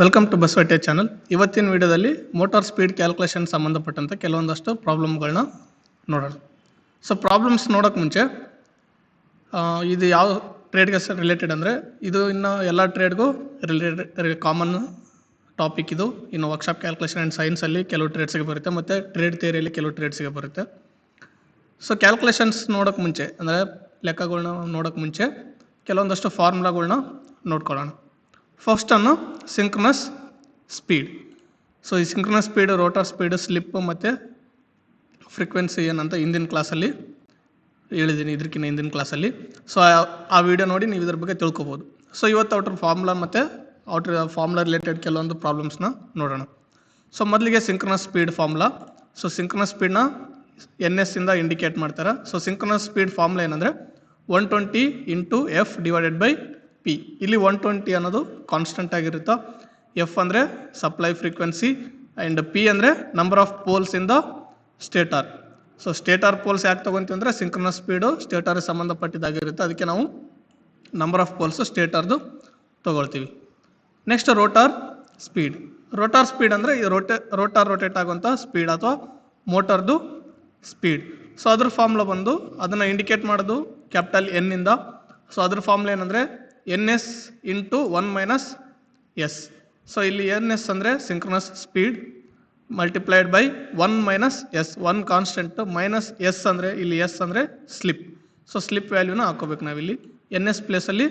Welcome to ಬಸವಟೆ channel. ಇವತ್ತಿನ ವಿಡಿಯೋದಲ್ಲಿ motor speed calculation ಸಂಬಂಧಪಟ್ಟಂತೆ ಕೆಲವೊಂದಷ್ಟು ಪ್ರಾಬ್ಲಮ್ಗಳನ್ನ ನೋಡೋಣ. ಸೊ ಪ್ರಾಬ್ಲಮ್ಸ್ ನೋಡೋಕೆ ಮುಂಚೆ ಇದು ಯಾವ ಟ್ರೇಡ್ಗೆ ರಿಲೇಟೆಡ್ ಅಂದರೆ ಇದು ಇನ್ನು ಎಲ್ಲ ಟ್ರೇಡ್ಗೂ ರಿಲೇಟೆಡ್ ಕಾಮನ್ ಟಾಪಿಕ್ ಇದು. ಇನ್ನು ವರ್ಕ್ಶಾಪ್ ಕ್ಯಾಲ್ಕುಲೇಷನ್ ಆ್ಯಂಡ್ ಸೈನ್ಸಲ್ಲಿ ಕೆಲವು ಟ್ರೇಡ್ಸ್ಗೆ ಬರುತ್ತೆ ಮತ್ತು ಟ್ರೇಡ್ ಥಿಯರಿಯಲ್ಲಿ ಕೆಲವು ಟ್ರೇಡ್ಸ್ಗೆ ಬರುತ್ತೆ. ಸೊ ಕ್ಯಾಲ್ಕುಲೇಷನ್ಸ್ ನೋಡೋಕೆ ಮುಂಚೆ ಅಂದರೆ ಲೆಕ್ಕಗಳನ್ನ ನೋಡೋಕೆ ಮುಂಚೆ ಕೆಲವೊಂದಷ್ಟು ಫಾರ್ಮುಲಾಗಳನ್ನ ನೋಡ್ಕೊಳ್ಳೋಣ. ಫಸ್ಟನ್ನು ಸಿಂಕ್ರನಸ್ ಸ್ಪೀಡ್. ಸೊ ಈ synchronous speed, rotor speed, slip ಮತ್ತು ಫ್ರೀಕ್ವೆನ್ಸಿ ಏನಂತ ಹಿಂದಿನ ಕ್ಲಾಸಲ್ಲಿ ಹೇಳಿದ್ದೀನಿ, ಇದಕ್ಕಿಂತ ಹಿಂದಿನ ಕ್ಲಾಸಲ್ಲಿ. ಸೊ ಆ ವಿಡಿಯೋ ನೋಡಿ ನೀವು ಇದ್ರ ಬಗ್ಗೆ ತಿಳ್ಕೊಬೋದು. ಸೊ ಇವತ್ತು ಅವ್ರ ಫಾರ್ಮುಲಾ ಮತ್ತು ಅವ್ರ ಫಾರ್ಮುಲಾ ರಿಲೇಟೆಡ್ ಕೆಲವೊಂದು ಪ್ರಾಬ್ಲಮ್ಸ್ನ ನೋಡೋಣ. ಸೊ ಮೊದಲಿಗೆ synchronous speed formula. So synchronous ಸ್ಪೀಡ್ನ NS ಇಂದ ಇಂಡಿಕೇಟ್ ಮಾಡ್ತಾರೆ. ಸೊ ಸಿಂಕ್ರನಸ್ ಸ್ಪೀಡ್ ಫಾರ್ಮುಲಾ ಏನಂದರೆ 120 into F divided by P. ಇಲ್ಲಿ 120 ಅನ್ನೋದು ಕಾನ್ಸ್ಟೆಂಟ್ ಆಗಿರುತ್ತಾ, F ಅಂದರೆ ಸಪ್ಲೈ ಫ್ರೀಕ್ವೆನ್ಸಿ ಆ್ಯಂಡ್ P ಅಂದರೆ number of poles in the stator. So stator poles ಯಾಕೆ ತೊಗೊತೀವಿ ಅಂದರೆ ಸಿಂಕ್ರನಸ್ ಸ್ಪೀಡು ಸ್ಟೇಟಾರ್ಗೆ ಸಂಬಂಧಪಟ್ಟಿದ್ದಾಗಿರುತ್ತೆ, ಅದಕ್ಕೆ ನಾವು ನಂಬರ್ ಆಫ್ ಪೋಲ್ಸ್ ಸ್ಟೇಟಾರ್ದು ತೊಗೊಳ್ತೀವಿ. Next rotor speed. Rotor speed ಅಂದರೆ ರೋಟಾರ್ ರೊಟೇಟ್ ಆಗುವಂಥ ಸ್ಪೀಡ್ ಅಥವಾ ಮೋಟಾರ್ದು ಸ್ಪೀಡ್. ಸೊ ಅದ್ರ ಫಾರ್ಮುಲಾ ಬಂದು ಅದನ್ನು ಇಂಡಿಕೇಟ್ ಮಾಡೋದು ಕ್ಯಾಪಿಟಲ್ N ಇಂದ. ಸೊ ಅದ್ರ ಫಾರ್ಮುಲಾ ಏನಂದರೆ NS into 1 minus S. So ಇಲ್ಲಿ NS ಅಂದರೆ synchronous speed multiplied by 1 minus S. 1 constant minus S ಅಂದರೆ ಇಲ್ಲಿ S ಅಂದರೆ ಸ್ಲಿಪ್. ಸೊ ಸ್ಲಿಪ್ ವ್ಯಾಲ್ಯೂನ ಹಾಕೋಬೇಕು ನಾವಿಲ್ಲಿ. NS ಪ್ಲೇಸಲ್ಲಿ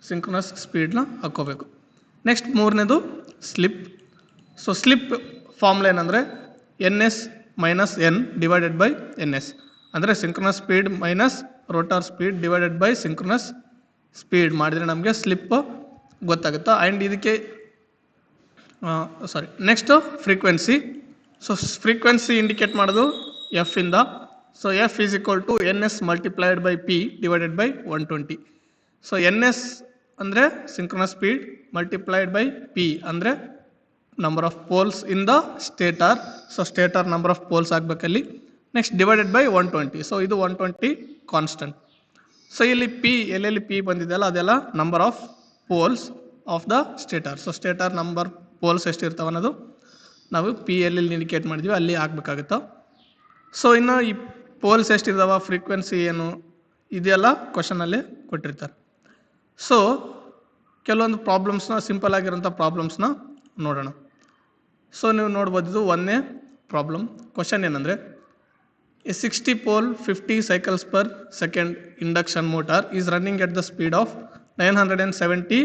ಸಿಂಕ್ರನಸ್ ಸ್ಪೀಡ್ನ ಹಾಕೋಬೇಕು. ನೆಕ್ಸ್ಟ್ ಮೂರನೇದು ಸ್ಲಿಪ್. ಸೊ ಸ್ಲಿಪ್ ಫಾರ್ಮುಲಾ ಏನಂದರೆ NS minus N divided by NS. ಅಂದರೆ synchronous speed minus rotor speed divided by synchronous speed ಮಾಡಿದರೆ ನಮಗೆ ಸ್ಲಿಪ್ ಗೊತ್ತಾಗುತ್ತೆ. ಆ್ಯಂಡ್ ಇದಕ್ಕೆ next frequency. So frequency indicate ಮಾಡೋದು F ಇಂದ. ಸೊ F is equal to NS multiplied by P divided by 120. So NS ಅಂದರೆ synchronous speed multiplied by P ಅಂದರೆ number of poles in the stator. So stator number of poles ಆಗಬೇಕಲ್ಲಿ. Next divided by 120. So ಇದು 120 constant. So ಇಲ್ಲಿ P ಎಲ್ಲೆಲ್ಲಿ P ಬಂದಿದೆಯಲ್ಲ ಅದೆಲ್ಲ number of poles of the stator. So stator number poles ಎಷ್ಟಿರ್ತಾವೆ ಅನ್ನೋದು ನಾವು P ಎಲ್ಲೆಲ್ಲಿ ಇಂಡಿಕೇಟ್ ಮಾಡಿದ್ವಿ ಅಲ್ಲಿ ಆಗಬೇಕಾಗುತ್ತೋ. ಸೊ ಇನ್ನು ಈ ಪೋಲ್ಸ್ ಎಷ್ಟಿರ್ತಾವ, ಫ್ರೀಕ್ವೆನ್ಸಿ ಏನು, ಇದೆಲ್ಲ ಕ್ವಶನಲ್ಲಿ ಕೊಟ್ಟಿರ್ತಾರೆ. ಸೊ ಕೆಲವೊಂದು ಪ್ರಾಬ್ಲಮ್ಸ್ನ, ಸಿಂಪಲ್ ಆಗಿರೋಂಥ ಪ್ರಾಬ್ಲಮ್ಸ್ನ ನೋಡೋಣ. ಸೊ ನೀವು ನೋಡ್ಬೋದು, ಇದು ಒಂದೇ ಪ್ರಾಬ್ಲಮ್. ಕ್ವಶನ್ ಏನಂದರೆ A 60 pole 50 cycles per second induction motor is running at the speed of 970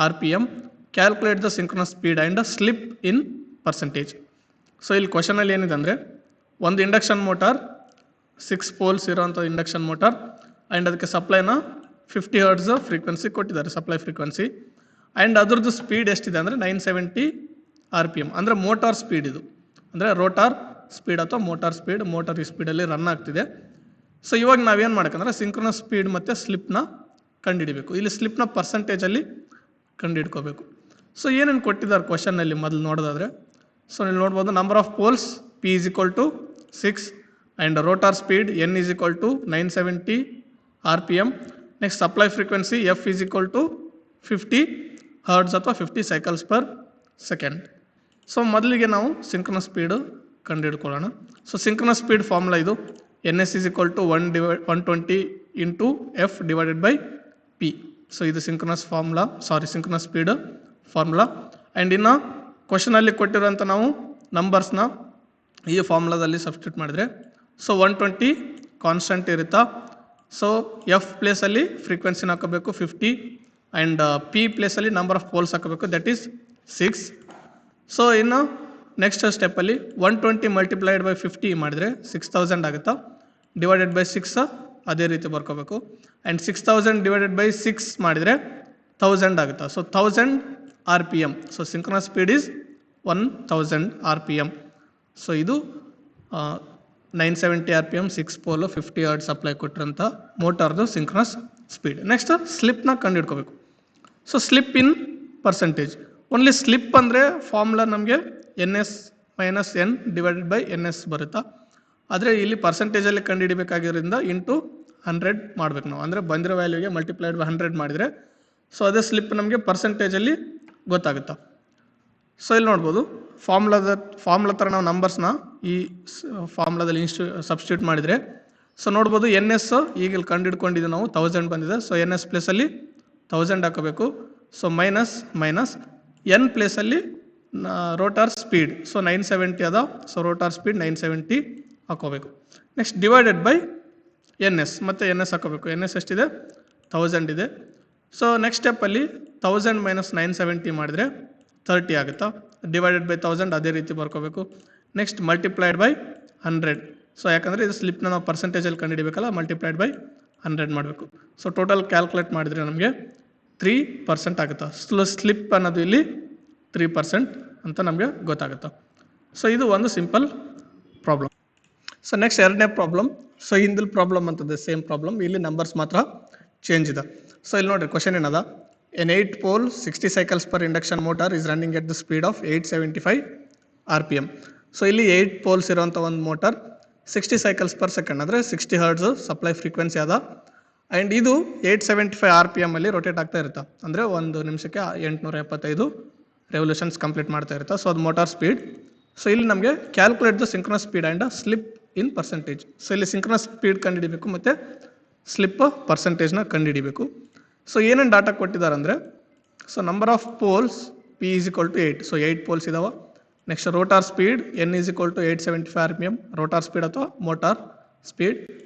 RPM. Calculate the synchronous speed and slip in percentage. So ಇಲ್ಲಿ ಕ್ವಶನಲ್ಲಿ ಏನಿದೆ ಅಂದರೆ ಒಂದು ಇಂಡಕ್ಷನ್ ಮೋಟಾರ್ 6 poles ಇರೋಂಥ ಇಂಡಕ್ಷನ್ ಮೋಟಾರ್ ಆ್ಯಂಡ್ ಅದಕ್ಕೆ ಸಪ್ಲೈನ 50 Hz frequency ಕೊಟ್ಟಿದ್ದಾರೆ, supply frequency. And ಅದ್ರದ್ದು speed ಎಷ್ಟಿದೆ ಅಂದರೆ 970 RPM. ಅಂದರೆ ಮೋಟಾರ್ ಸ್ಪೀಡ್ ಇದು, ಅಂದರೆ ರೋಟಾರ್ ಸ್ಪೀಡ್ ಅಥವಾ ಮೋಟಾರ್ ಸ್ಪೀಡ್, ಮೋಟಾರ್ ಈ ಸ್ಪೀಡಲ್ಲಿ ರನ್ ಆಗ್ತಿದೆ. ಸೊ ಇವಾಗ ನಾವೇನು ಮಾಡಬೇಕಂದ್ರೆ ಸಿಂಕ್ರನಸ್ ಸ್ಪೀಡ್ ಮತ್ತು ಸ್ಲಿಪ್ನ ಕಂಡುಹಿಡಬೇಕು. ಇಲ್ಲಿ ಸ್ಲಿಪ್ನ ಪರ್ಸೆಂಟೇಜಲ್ಲಿ ಕಂಡುಹಿಡ್ಕೋಬೇಕು. ಸೊ ಏನೇನು ಕೊಟ್ಟಿದ್ದಾರೆ ಕ್ವಶನ್ನಲ್ಲಿ ಮೊದಲು ನೋಡೋದಾದರೆ, ಸೊ ಇಲ್ಲಿ ನೋಡ್ಬೋದು number of poles P is equal to 6 and rotor speed N is equal to 970 RPM. Next supply frequency F is equal to 50 Hz ಅಥವಾ 50 cycles per second. ಸೊ ಮೊದಲಿಗೆ ನಾವು ಸಿಂಕ್ರನಸ್ ಸ್ಪೀಡು ಕಂಡುಹಿಡ್ಕೊಳ್ಳೋಣ. ಸೊ ಸಿಂಕ್ರನಸ್ ಸ್ಪೀಡ್ ಫಾರ್ಮುಲಾ ಇದು NS is equal to 120 into F divided by P. So ಇದು synchronous speed formula. And ಇನ್ನು ಕ್ವಶನಲ್ಲಿ ಕೊಟ್ಟಿರೋಂಥ ನಾವು ನಂಬರ್ಸ್ನ ಈ ಫಾರ್ಮುಲಾದಲ್ಲಿ ಸಬ್ಸ್ಟಿಟ್ಯೂಟ್ ಮಾಡಿದರೆ ಸೊ 120 ಕಾನ್ಸ್ಟೆಂಟ್ ಇರುತ್ತಾ. ಸೊ F ಪ್ಲೇಸಲ್ಲಿ ಫ್ರೀಕ್ವೆನ್ಸಿನ ಹಾಕೋಬೇಕು 50 ಆ್ಯಂಡ್ P ಪ್ಲೇಸಲ್ಲಿ ನಂಬರ್ ಆಫ್ ಪೋಲ್ಸ್ ಹಾಕೋಬೇಕು, ದಟ್ ಈಸ್ 6. ಸೊ ಇನ್ನು ನೆಕ್ಸ್ಟ್ ಸ್ಟೆಪ್ಪಲ್ಲಿ 120 ಮಲ್ಟಿಪ್ಲೈಡ್ ಬೈ 50 ಮಾಡಿದರೆ 6000 ಆಗುತ್ತಾ, ಡಿವೈಡೆಡ್ ಬೈ 6 ಅದೇ ರೀತಿ ಬರ್ಕೋಬೇಕು. ಆ್ಯಂಡ್ 6000 ಡಿವೈಡೆಡ್ ಬೈ 6 ಮಾಡಿದರೆ 1000 ಆಗುತ್ತಾ. So 1000 RPM. So synchronous speed is 1000 RPM. So ಇದು 970 RPM 6 ಪೋಲು 50 Hz ಸಪ್ಲೈ ಕೊಟ್ಟಿರೋಂಥ ಮೋಟಾರ್ದು ಸಿಂಕ್ರನಸ್ ಸ್ಪೀಡ್. ನೆಕ್ಸ್ಟ್ ಸ್ಲಿಪ್ನ ಕಂಡುಹಿಡ್ಕೋಬೇಕು. So slip in percentage. Only slip ಅಂದರೆ ಫಾರ್ಮುಲಾ ನಮಗೆ NS minus N divided by NS ಬರುತ್ತಾ. ಆದರೆ ಇಲ್ಲಿ ಪರ್ಸೆಂಟೇಜಲ್ಲಿ ಕಂಡುಹಿಡಬೇಕಾಗಿರೋದ್ರಿಂದ ಇಂಟು 100 ಮಾಡಬೇಕು ನಾವು. ಅಂದರೆ ಬಂದಿರೋ ವ್ಯಾಲ್ಯೂಗೆ ಮಲ್ಟಿಪ್ಲೈಡ್ ಬೈ 100 ಮಾಡಿದರೆ ಸೊ ಅದೇ ಸ್ಲಿಪ್ ನಮಗೆ ಪರ್ಸೆಂಟೇಜಲ್ಲಿ ಗೊತ್ತಾಗುತ್ತಾ. ಸೊ ಇಲ್ಲಿ ನೋಡ್ಬೋದು ಫಾರ್ಮುಲಾ ಥರ ನಾವು ನಂಬರ್ಸ್ನ ಈ ಫಾರ್ಮುಲಾದಲ್ಲಿ ಸಬ್ಸ್ಟಿಟ್ಯೂಟ್ ಮಾಡಿದರೆ ಸೊ ನೋಡ್ಬೋದು ಎನ್ ಎಸ್ ಈಗ ಇಲ್ಲಿ ಕಂಡು ಹಿಡ್ಕೊಂಡಿದ್ದು ನಾವು 1000 ಬಂದಿದೆ. ಸೊ ಎನ್ ಎಸ್ ಪ್ಲೇಸಲ್ಲಿ 1000 ಹಾಕೋಬೇಕು. ಸೊ ಮೈನಸ್ ಎನ್ ಪ್ಲೇಸಲ್ಲಿ ರೋಟಾರ್ ಸ್ಪೀಡ್ ಸೊ 970 ಅದ. ಸೊ ರೋಟಾರ್ ಸ್ಪೀಡ್ 970 ಹಾಕೋಬೇಕು. Next divided by N S ಮತ್ತು ಎನ್ ಎಸ್ ಹಾಕೋಬೇಕು. ಎನ್ ಎಸ್ ಎಷ್ಟಿದೆ 1000 ಇದೆ. ಸೊ ನೆಕ್ಸ್ಟ್ ಸ್ಟೆಪ್ಪಲ್ಲಿ 1000 ಮೈನಸ್ 970 ಮಾಡಿದರೆ 30 ಆಗುತ್ತಾ. ಡಿವೈಡೆಡ್ ಬೈ 1000 ಅದೇ ರೀತಿ ಬರ್ಕೋಬೇಕು. Next multiplied by 100. ಸೊ ಯಾಕಂದರೆ ಇದು ಸ್ಲಿಪ್ನ ನಾವು ಪರ್ಸೆಂಟೇಜಲ್ಲಿ ಕಂಡುಹಿಡಿಬೇಕಲ್ಲ, ಮಲ್ಟಿಪ್ಲೈಡ್ ಬೈ 100 ಮಾಡಬೇಕು. ಸೊ ಟೋಟಲ್ ಕ್ಯಾಲ್ಕುಲೇಟ್ ಮಾಡಿದರೆ ನಮಗೆ 3% ಆಗುತ್ತಾ. ಸ್ಲಿಪ್ ಅನ್ನೋದು ಇಲ್ಲಿ 3% ಅಂತ ನಮಗೆ ಗೊತ್ತಾಗುತ್ತೆ. ಸೊ ಇದು ಒಂದು ಸಿಂಪಲ್ ಪ್ರಾಬ್ಲಮ್. ಸೊ ನೆಕ್ಸ್ಟ್ ಎರಡನೇ ಪ್ರಾಬ್ಲಮ್. ಸೊ ಹಿಂದಿಲ್ ಪ್ರಾಬ್ಲಮ್ ಅಂತಂದೆ ಸೇಮ್ ಪ್ರಾಬ್ಲಮ್, ಇಲ್ಲಿ ನಂಬರ್ಸ್ ಮಾತ್ರ ಚೇಂಜ್ ಇದೆ. ಸೊ ಇಲ್ಲಿ ನೋಡಿರಿ ಕ್ವಶನ್ ಏನದ, N 8 pole 60 cycles per induction motor is running at the speed of 875 RPM. So ಇಲ್ಲಿ 8 poles ಇರುವಂಥ ಒಂದು ಮೋಟರ್ 60 cycles per second ಅಂದರೆ 60 Hz ಸಪ್ಲೈ ಫ್ರೀಕ್ವೆನ್ಸಿ ಅದ. ಆ್ಯಂಡ್ ಇದು 875 RPM ಅಲ್ಲಿ ರೊಟೇಟ್ ಆಗ್ತಾ ಇರುತ್ತೆ. ಅಂದರೆ ಒಂದು ನಿಮಿಷಕ್ಕೆ 875 ರೆವಲ್ಯೂಷನ್ಸ್ ಕಂಪ್ಲೀಟ್ ಮಾಡ್ತಾ ಇರುತ್ತೆ. ಸೊ ಅದು ಮೋಟಾರ್ ಸ್ಪೀಡ್. ಸೊ ಇಲ್ಲಿ ನಮಗೆ calculate the synchronous speed and slip in percentage. So ಇಲ್ಲಿ ಸಿಂಕ್ರನಸ್ ಸ್ಪೀಡ್ ಕಂಡುಹಿಡಿಬೇಕು ಮತ್ತು ಸ್ಲಿಪ್ ಪರ್ಸೆಂಟೇಜ್ನ ಕಂಡುಹಿಡಿಬೇಕು. ಸೊ ಏನೇನು ಡಾಟಾ ಕೊಟ್ಟಿದ್ದಾರೆ ಅಂದರೆ, so number of poles P is equal to 8. So 8 poles ಇದಾವೆ. Next rotor speed N is equal to 875 RPM rotor speed ಅಥವಾ motor speed.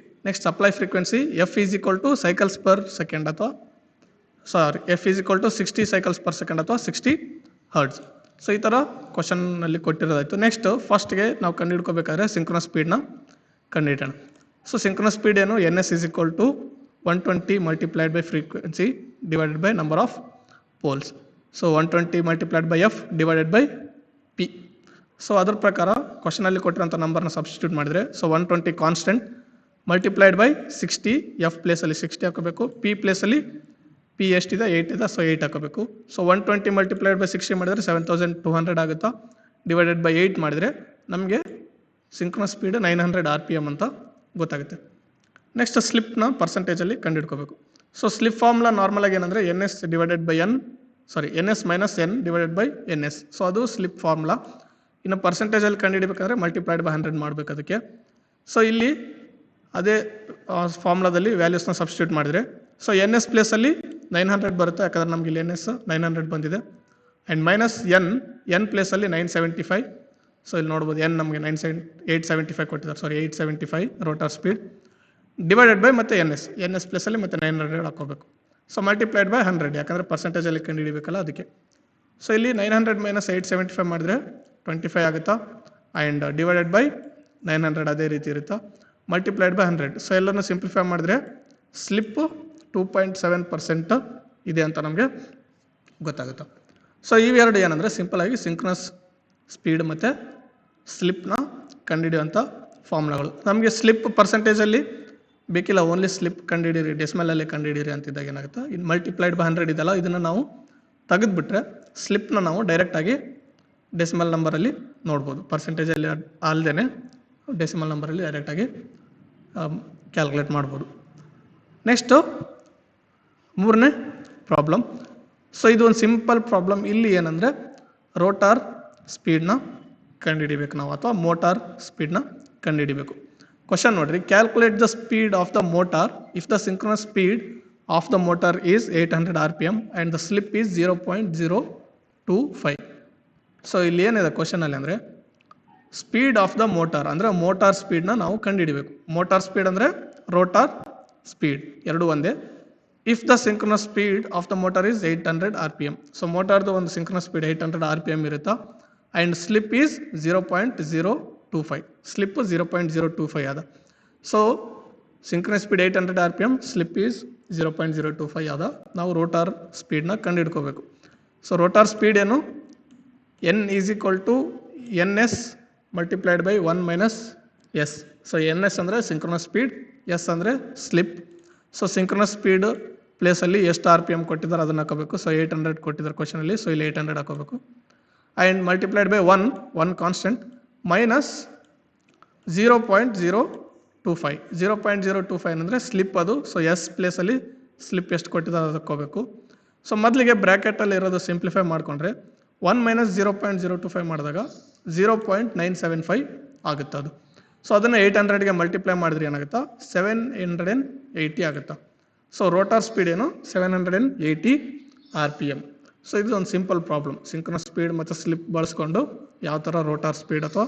Next supply frequency F is equal to cycles per second ಅಥವಾ F is equal to 60 cycles per second ಅಥವಾ 60 Hz. So ಈ ಥರ ಕ್ವಶನ್ನಲ್ಲಿ ಕೊಟ್ಟಿರೋದಾಯಿತು. Next ಫಸ್ಟ್ಗೆ ನಾವು ಕಂಡುಹಿಡ್ಕೋಬೇಕಾದ್ರೆ synchronous ಸ್ಪೀಡ್ನ ಕಂಡುಹಿಡೋಣ. ಸೊ ಸಿಂಕ್ರನಸ್ ಸ್ಪೀಡ್ ಏನು, N S is equal to 120 multiplied by frequency divided by number of poles. So 120 multiplied by F divided by P. So ಅದ್ರ ಪ್ರಕಾರ ಕ್ವಶನಲ್ಲಿ ಕೊಟ್ಟಿರೋಂಥ ನಂಬರ್ನ ಸಬ್ಸ್ಟಿಟ್ಯೂಟ್ ಮಾಡಿದರೆ, so 120 constant multiplied by 60, F ಪ್ಲೇಸಲ್ಲಿ 60 ಹಾಕೋಬೇಕು, ಪಿ ಪ್ಲೇಸಲ್ಲಿ ಪಿ ಎಷ್ಟಿದೆ 8 ಇದೆ. ಸೊ 8 ಹಾಕೋಬೇಕು. ಸೊ 120 ಮಲ್ಟಿಪ್ಲೈಡ್ ಬೈ 60 ಮಾಡಿದರೆ 7200 ಆಗುತ್ತಾ. ಡಿವೈಡೆಡ್ ಬೈ 8 ಮಾಡಿದರೆ ನಮಗೆ ಸಿಂಕ್ರನಸ್ ಸ್ಪೀಡ್ 900 RPM ಅಂತ ಗೊತ್ತಾಗುತ್ತೆ. ನೆಕ್ಸ್ಟ್ ಸ್ಲಿಪ್ನ ಪರ್ಸೆಂಟೇಜಲ್ಲಿ ಕಂಡುಹಿಡ್ಕೋಬೇಕು. ಸೊ ಸ್ಲಿಪ್ ಫಾರ್ಮುಲಾ ನಾರ್ಮಲ್ ಆಗಿ ಏನಂದರೆ N S minus N divided by N S. So ಅದು ಸ್ಲಿಪ್ ಫಾರ್ಮುಲಾ. ಇನ್ನು ಪರ್ಸೆಂಟೇಜಲ್ಲಿ ಕಂಡುಹಿಡಬೇಕಂದ್ರೆ ಮಲ್ಟಿಪ್ಲೈಡ್ ಬೈ 100 ಮಾಡಬೇಕು ಅದಕ್ಕೆ. ಸೊ ಇಲ್ಲಿ ಅದೇ ಫಾರ್ಮುಲಾದಲ್ಲಿ ವ್ಯಾಲ್ಯೂಸ್ನ ಸಬ್ಸ್ಟಿಟ್ಯೂಟ್ ಮಾಡಿದರೆ, ಸೊ ಎನ್ ಎಸ್ ಪ್ಲೇಸಲ್ಲಿ 900 ಬರುತ್ತೆ, ಯಾಕಂದ್ರೆ ನಮಗೆ ಇಲ್ಲಿ ಎನ್ ಎಸ್ 900 ಬಂದಿದೆ. ಆ್ಯಂಡ್ ಮೈನಸ್ ಎನ್ ಪ್ಲೇಸಲ್ಲಿ 975. ಸೊ ಇಲ್ಲಿ ನೋಡ್ಬೋದು ಎನ್ ನಮಗೆ 875 ಕೊಟ್ಟಿದ್ದಾರೆ, 875 ರೋಟಾರ್ ಸ್ಪೀಡ್ ಡಿವೈಡೆಡ್ ಬೈ ಮತ್ತೆ ಎನ್ ಎಸ್ ಪ್ಲೇಸಲ್ಲಿ ಮತ್ತೆ 900 ಹಾಕೋಬೇಕು. ಸೊ ಮಲ್ಟಿಪ್ಲೈಡ್ ಬೈ 100, ಯಾಕಂದರೆ ಪರ್ಸೆಂಟೇಜಲ್ಲಿ ಕಂಡುಹಿಡಿಬೇಕಲ್ಲ ಅದಕ್ಕೆ. ಸೊ ಇಲ್ಲಿ 900 ಮೈನಸ್ 875 ಮಾಡಿದ್ರೆ 25 ಆಗುತ್ತಾ. ಆ್ಯಂಡ್ ಡಿವೈಡೆಡ್ ಬೈ 900 ಅದೇ ರೀತಿ ಇರುತ್ತಾ. Multiplied by 100. ಸೊ ಎಲ್ಲನೂ ಸಿಂಪ್ಲಿಫೈ ಮಾಡಿದ್ರೆ ಸ್ಲಿಪ್ಪು 2.7% ಇದೆ ಅಂತ ನಮಗೆ ಗೊತ್ತಾಗುತ್ತೆ. ಸೊ ಇವೆರಡು ಏನಂದರೆ ಸಿಂಪಲಾಗಿ ಸಿಂಕ್ರನಸ್ ಸ್ಪೀಡ್ ಮತ್ತು ಸ್ಲಿಪ್ನ ಕಂಡುಹಿಡಿಯುವಂಥ ಫಾರ್ಮುಲಾಗಳು. ನಮಗೆ ಸ್ಲಿಪ್ ಪರ್ಸೆಂಟೇಜಲ್ಲಿ ಬೇಕಿಲ್ಲ, ಓನ್ಲಿ ಸ್ಲಿಪ್ ಕಂಡುಹಿಡಿಯಿರಿ, ಡೆಸಿಮಲಲ್ಲಿ ಕಂಡುಹಿಡಿಯಿರಿ ಅಂತಿದ್ದಾಗ ಏನಾಗುತ್ತೆ, ಇನ್ನು ಮಲ್ಟಿಪ್ಲೈಡ್ ಬೈ 100 ಇದೆಲ್ಲ, ಇದನ್ನು ನಾವು ತೆಗೆದುಬಿಟ್ರೆ ಸ್ಲಿಪ್ನ ನಾವು ಡೈರೆಕ್ಟಾಗಿ ಡೆಸಿಮಲ್ ನಂಬರಲ್ಲಿ ನೋಡ್ಬೋದು. ಪರ್ಸೆಂಟೇಜಲ್ಲಿ ಅಲ್ಲದೇ ಡೆಸಿಮಲ್ ನಂಬರಲ್ಲಿ ಡೈರೆಕ್ಟಾಗಿ ಕ್ಯಾಲ್ಕುಲೇಟ್ ಮಾಡ್ಬೋದು. ನೆಕ್ಸ್ಟು ಮೂರನೇ ಪ್ರಾಬ್ಲಮ್. ಸೊ ಇದು ಒಂದು ಸಿಂಪಲ್ ಪ್ರಾಬ್ಲಮ್. ಇಲ್ಲಿ ಏನಂದರೆ ರೋಟಾರ್ ಸ್ಪೀಡ್ನ ಕಂಡುಹಿಡಿಬೇಕು ನಾವು, ಅಥವಾ ಮೋಟಾರ್ ಸ್ಪೀಡ್ನ ಕಂಡುಹಿಡಿಬೇಕು. ಕ್ವಶನ್ ನೋಡ್ರಿ, calculate the speed of the motor if the synchronous speed of the motor is 800 RPM and the slip is 0.025. So ಇಲ್ಲಿ ಏನಿದೆ ಕ್ವಶನಲ್ಲಿ ಅಂದರೆ ಸ್ಪೀಡ್ ಆಫ್ ದ ಮೋಟಾರ್ ಅಂದರೆ ಮೋಟಾರ್ ಸ್ಪೀಡ್ನ ನಾವು ಕಂಡುಹಿಡಿಬೇಕು. ಮೋಟಾರ್ ಸ್ಪೀಡ್ ಅಂದರೆ ರೋಟಾರ್ ಸ್ಪೀಡ್ ಎರಡು ಒಂದೇ. If the synchronous speed of the motor is 800 RPM. So ಮೋಟಾರ್ದು ಒಂದು ಸಿಂಕ್ರನಸ್ ಸ್ಪೀಡ್ 800 RPM ಇರುತ್ತಾ. And slip is 0.025. ಸ್ಲಿಪ್ 0.025 ಅದ. So synchronous speed 800 RPM, slip is 0.025 ಅದ. ನಾವು ರೋಟಾರ್ ಸ್ಪೀಡ್ನ ಕಂಡುಹಿಡ್ಕೋಬೇಕು. ಸೊ ರೋಟಾರ್ ಸ್ಪೀಡ್ ಏನು, N is equal to N S multiplied by 1 minus S. So N S ಅಂದರೆ ಸಿಂಕ್ರನಸ್ ಸ್ಪೀಡ್, ಎಸ್ ಅಂದರೆ slip. So synchronous speed ಪ್ಲೇಸಲ್ಲಿ ಎಷ್ಟು RPM ಕೊಟ್ಟಿದ್ದಾರೆ ಅದನ್ನು ಹಾಕೋಬೇಕು. ಸೊ 800 ಕೊಟ್ಟಿದ್ದಾರೆ ಕ್ವಶನಲ್ಲಿ, ಸೊ ಇಲ್ಲಿ 800 ಹಾಕೋಬೇಕು. And multiplied by 1 constant minus 0.025. 0.025 ಅಂದರೆ ಸ್ಲಿಪ್ ಅದು. ಸೊ ಎಸ್ ಪ್ಲೇಸಲ್ಲಿ ಸ್ಲಿಪ್ ಎಷ್ಟು ಕೊಟ್ಟಿದ್ದಾರೆ ಅದಕ್ಕೆ ಹೋಗಬೇಕು. ಸೊ ಮೊದಲಿಗೆ ಬ್ರ್ಯಾಕೆಟಲ್ಲಿ ಇರೋದು ಸಿಂಪ್ಲಿಫೈ ಮಾಡಿಕೊಂಡ್ರೆ 1 ಮೈನಸ್ 0.025 ಮಾಡಿದಾಗ 0.975 ಆಗುತ್ತೆ ಅದು. ಸೊ ಅದನ್ನು 800ಗೆ ಮಲ್ಟಿಪ್ಲೈ ಮಾಡಿದ್ರೆ ಏನಾಗುತ್ತಾ 780 ಆಗುತ್ತಾ. ಸೊ ರೋಟಾರ್ ಸ್ಪೀಡ್ ಏನು 780 RPM. ಸೊ ಇದು ಒಂದು ಸಿಂಪಲ್ ಪ್ರಾಬ್ಲಮ್, ಸಿಂಕ್ರನಸ್ ಸ್ಪೀಡ್ ಮತ್ತು ಸ್ಲಿಪ್ ಬಳಸ್ಕೊಂಡು ಯಾವ ಥರ ರೋಟಾರ್ ಸ್ಪೀಡ್ ಅಥವಾ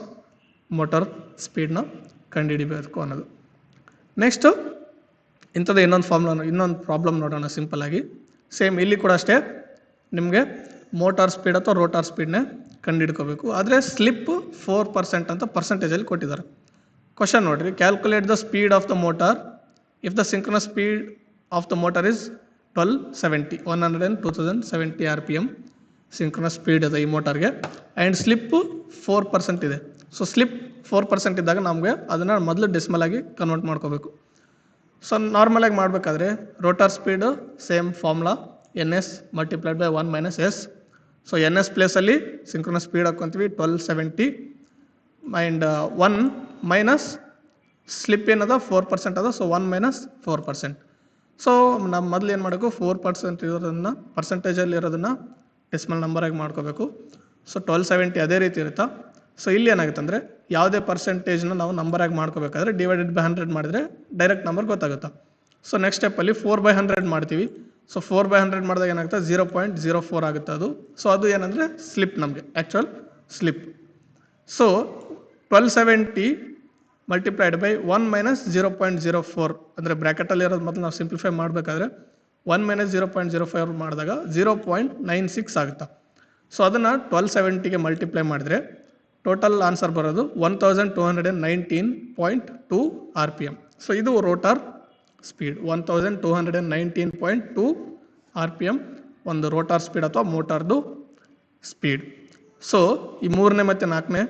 ಮೋಟಾರ್ ಸ್ಪೀಡ್ನ ಕಂಡುಹಿಡಿಬೇಕು ಅನ್ನೋದು. ನೆಕ್ಸ್ಟು ಇಂಥದ್ದು ಇನ್ನೊಂದು ಪ್ರಾಬ್ಲಮ್ ನೋಡೋಣ ಸಿಂಪಲ್ಲಾಗಿ. ಸೇಮ್ ಇಲ್ಲಿ ಕೂಡ ಅಷ್ಟೇ ನಿಮಗೆ ಮೋಟಾರ್ ಸ್ಪೀಡ್ ಅಥವಾ ರೋಟಾರ್ ಸ್ಪೀಡ್ನೇ ಕಂಡುಹಿಡ್ಕೋಬೇಕು. ಆದರೆ ಸ್ಲಿಪ್ 4% ಅಂತ ಪರ್ಸೆಂಟೇಜಲ್ಲಿ ಕೊಟ್ಟಿದ್ದಾರೆ. ಕ್ವಶನ್ ನೋಡ್ರಿ, calculate the speed of the motor if the synchronous speed of the motor is 102,070 RPM synchronous speed ಇದೆ ಈ ಮೋಟಾರ್ಗೆ, ಆ್ಯಂಡ್ ಸ್ಲಿಪ್ಪು 4% ಇದೆ. ಸೊ ಸ್ಲಿಪ್ 4% ಇದ್ದಾಗ ನಮಗೆ ಅದನ್ನು ಮೊದಲು ಡೆಸಿಮಲ್ ಆಗಿ ಕನ್ವರ್ಟ್ ಮಾಡ್ಕೋಬೇಕು. ಸೊ ನಾರ್ಮಲಾಗಿ ಮಾಡಬೇಕಾದ್ರೆ rotor speed same formula NS multiplied by 1 minus S. So NS ಪ್ಲೇಸಲ್ಲಿ ಸಿಂಕ್ರನಸ್ ಸ್ಪೀಡ್ ಹಾಕ್ಕೊಂತೀವಿ 1270 ಆ್ಯಂಡ್ 1 ಮೈನಸ್ ಸ್ಲಿಪ್ ಏನದ 4% ಅದ. So 1 minus 4%. ಸೊ ನಮ್ಮ ಮೊದಲು ಏನು ಮಾಡಬೇಕು 4% ಇರೋದನ್ನು ಪರ್ಸೆಂಟೇಜಲ್ಲಿ ಇರೋದನ್ನು ಡೆಸಿಮಲ್ ನಂಬರಾಗಿ ಮಾಡ್ಕೋಬೇಕು. ಸೊ 1270 ಅದೇ ರೀತಿ ಇರುತ್ತಾ. ಸೊ ಇಲ್ಲಿ ಏನಾಗುತ್ತೆ ಅಂದರೆ ಯಾವುದೇ ಪರ್ಸೆಂಟೇಜ್ನ ನಾವು ನಂಬರಾಗಿ ಮಾಡ್ಕೋಬೇಕಾದ್ರೆ ಡಿವೈಡೆಡ್ ಬೈ 100 ಮಾಡಿದ್ರೆ ಡೈರೆಕ್ಟ್ ನಂಬರ್ ಗೊತ್ತಾಗುತ್ತೆ. ಸೊ ನೆಕ್ಸ್ಟ್ ಸ್ಟೆಪ್ಪಲ್ಲಿ 4/100 ಮಾಡ್ತೀವಿ. ಸೊ 4/100 ಮಾಡಿದಾಗ ಏನಾಗುತ್ತೆ 0.04 ಆಗುತ್ತೆ ಅದು. ಸೊ ಅದು ಏನಂದರೆ ಸ್ಲಿಪ್, ನಮಗೆ actual slip. So 1270 multiplied by 1 minus 0.04 ಅಂದರೆ ಬ್ರ್ಯಾಕೆಟಲ್ಲಿ ಇರೋದು ಮೊದಲು ನಾವು ಸಿಂಪ್ಲಿಫೈ ಮಾಡಬೇಕಾದ್ರೆ 1 ಮೈನಸ್ 0.05 ಮಾಡಿದಾಗ 0.96 ಆಗುತ್ತೆ. ಸೊ ಅದನ್ನು 1270ಗೆ ಮಲ್ಟಿಪ್ಲೈ ಮಾಡಿದ್ರೆ ಟೋಟಲ್ ಆನ್ಸರ್ ಬರೋದು 1219.2 RPM. ಸೊ ಇದು ರೋಟಾರ್ ಸ್ಪೀಡ್ 1219.2 RPM ಒಂದು ರೋಟಾರ್ ಸ್ಪೀಡ್ ಅಥವಾ ಮೋಟಾರ್ದು ಸ್ಪೀಡ್. ಸೊ ಈ 3ನೇ ಮತ್ತು 4ನೇ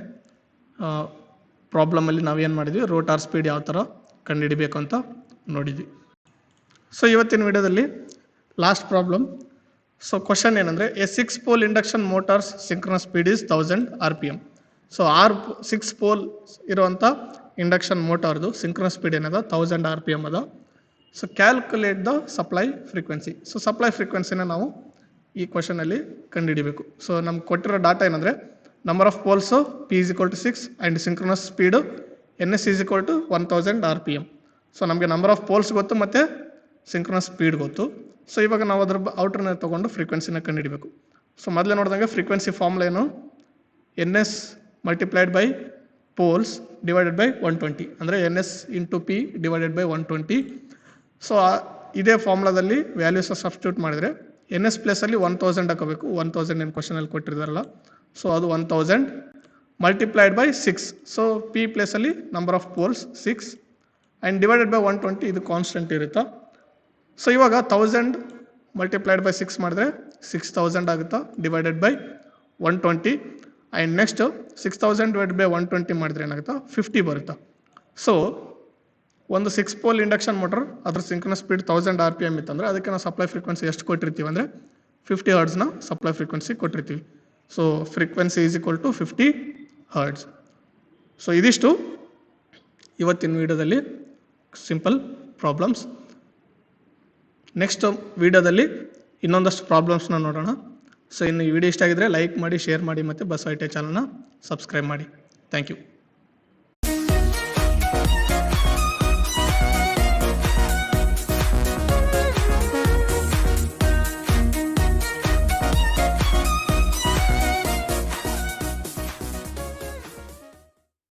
ಪ್ರಾಬ್ಲಮಲ್ಲಿ ನಾವೇನು ಮಾಡಿದ್ವಿ, ರೋಟಾರ್ ಸ್ಪೀಡ್ ಯಾವ ಥರ ಕಂಡುಹಿಡಿಬೇಕು ಅಂತ ನೋಡಿದ್ವಿ. ಸೊ ಇವತ್ತಿನ ವಿಡಿಯೋದಲ್ಲಿ ಲಾಸ್ಟ್ ಪ್ರಾಬ್ಲಮ್. ಸೊ ಕ್ವಶನ್ ಏನಂದರೆ a 6 pole induction motors synchronous speed is 1000 RPM. So 6 pole ಇರುವಂಥ ಇಂಡಕ್ಷನ್ ಮೋಟಾರ್ದು ಸಿಂಕ್ರನಸ್ ಸ್ಪೀಡ್ ಏನದ 1000 RPM ಅದ. So calculate the supply frequency. So supply ಫ್ರೀಕ್ವೆನ್ಸಿನ ನಾವು ಈ ಕ್ವಶನಲ್ಲಿ ಕಂಡುಹಿಡಿಬೇಕು. ಸೊ ನಮ್ಗೆ ಕೊಟ್ಟಿರೋ ಡಾಟಾ ಏನಂದರೆ number of poles P = 6 and synchronous speed NS = 1000 RPM. So ನಮಗೆ ನಂಬರ್ ಆಫ್ ಪೋಲ್ಸ್ ಗೊತ್ತು ಮತ್ತು ಸಿಂಕ್ರನಸ್ ಸ್ಪೀಡ್ ಗೊತ್ತು. ಸೊ ಇವಾಗ ನಾವು ಅದ್ರ ಔಟ್ರನ್ನ ತೊಗೊಂಡು ಫ್ರೀಕ್ವೆನ್ಸಿನ ಕಂಡುಹಿಡಬೇಕು. ಸೊ ಮೊದಲೇ ನೋಡಿದಂಗೆ ಫ್ರೀಕ್ವೆನ್ಸಿ ಫಾರ್ಮುಲಾ ಏನು, NS multiplied by poles divided by 120 ಅಂದರೆ NS × P divided by 120. So ಇದೇ ಫಾರ್ಮುಲಾದಲ್ಲಿ ವ್ಯಾಲ್ಯೂಸ್ ಸಬ್ಸ್ಟಿಟ್ಯೂಟ್ ಮಾಡಿದರೆ NS ಪ್ಲೇಸಲ್ಲಿ 1000 ಹಾಕೋಬೇಕು. 1000 ಏನು ಕ್ವಶನಲ್ಲಿ ಕೊಟ್ಟಿದ್ದಾರಲ್ಲ, ಸೊ ಅದು 1000 ಮಲ್ಟಿಪ್ಲೈಡ್ ಬೈ 6. ಸೊ P ಪ್ಲೇಸಲ್ಲಿ number of poles 6 and divided by 120, ಇದು ಕಾನ್ಸ್ಟೆಂಟ್ ಇರುತ್ತಾ. ಸೊ ಇವಾಗ 1000 ಮಲ್ಟಿಪ್ಲೈಡ್ ಬೈ 6 ಮಾಡಿದ್ರೆ 6000 ಆಗುತ್ತಾ divided by 120. And next 6000 divide by 120 ಮಾಡಿದ್ರೆ ಏನಾಗುತ್ತಾ 50 ಬರುತ್ತಾ. ಸೊ ಒಂದು 6 ಪೋಲ್ ಇಂಡಕ್ಷನ್ ಮೋಟರ್ ಅದ್ರ ಸಿಂಕ್ರನಸ್ ಸ್ಪೀಡ್ 1000 RPM ಇತ್ತಂದರೆ ಅದಕ್ಕೆ ನಾವು ಸಪ್ಲೈ ಫ್ರೀಕ್ವೆನ್ಸಿ ಎಷ್ಟು ಕೊಟ್ಟಿರ್ತೀವಿ ಅಂದರೆ 50 ಹರ್ಟ್ಸ್ನ ಸಪ್ಲೈ ಫ್ರೀಕ್ವೆನ್ಸಿ ಕೊಟ್ಟಿರ್ತೀವಿ. So frequency = 50 hertz. ಸೊ ಇದಿಷ್ಟು ಇವತ್ತಿನ ವಿಡಿಯೋದಲ್ಲಿ ಸಿಂಪಲ್ ಪ್ರಾಬ್ಲಮ್ಸ್. ನೆಕ್ಸ್ಟ್ ವಿಡಿಯೋದಲ್ಲಿ ಇನ್ನೊಂದಷ್ಟು ಪ್ರಾಬ್ಲಮ್ಸ್ನ ನೋಡೋಣ. ಸೊ ಇನ್ನು ಈ ವಿಡಿಯೋ ಇಷ್ಟ ಆಗಿದ್ರೆ ಲೈಕ್ ಮಾಡಿ, ಶೇರ್ ಮಾಡಿ ಮತ್ತು ಬಸವ ಐ ಟಿ ಐ ಚಾನಲ್ನ ಸಬ್ಸ್ಕ್ರೈಬ್ ಮಾಡಿ. Thank you.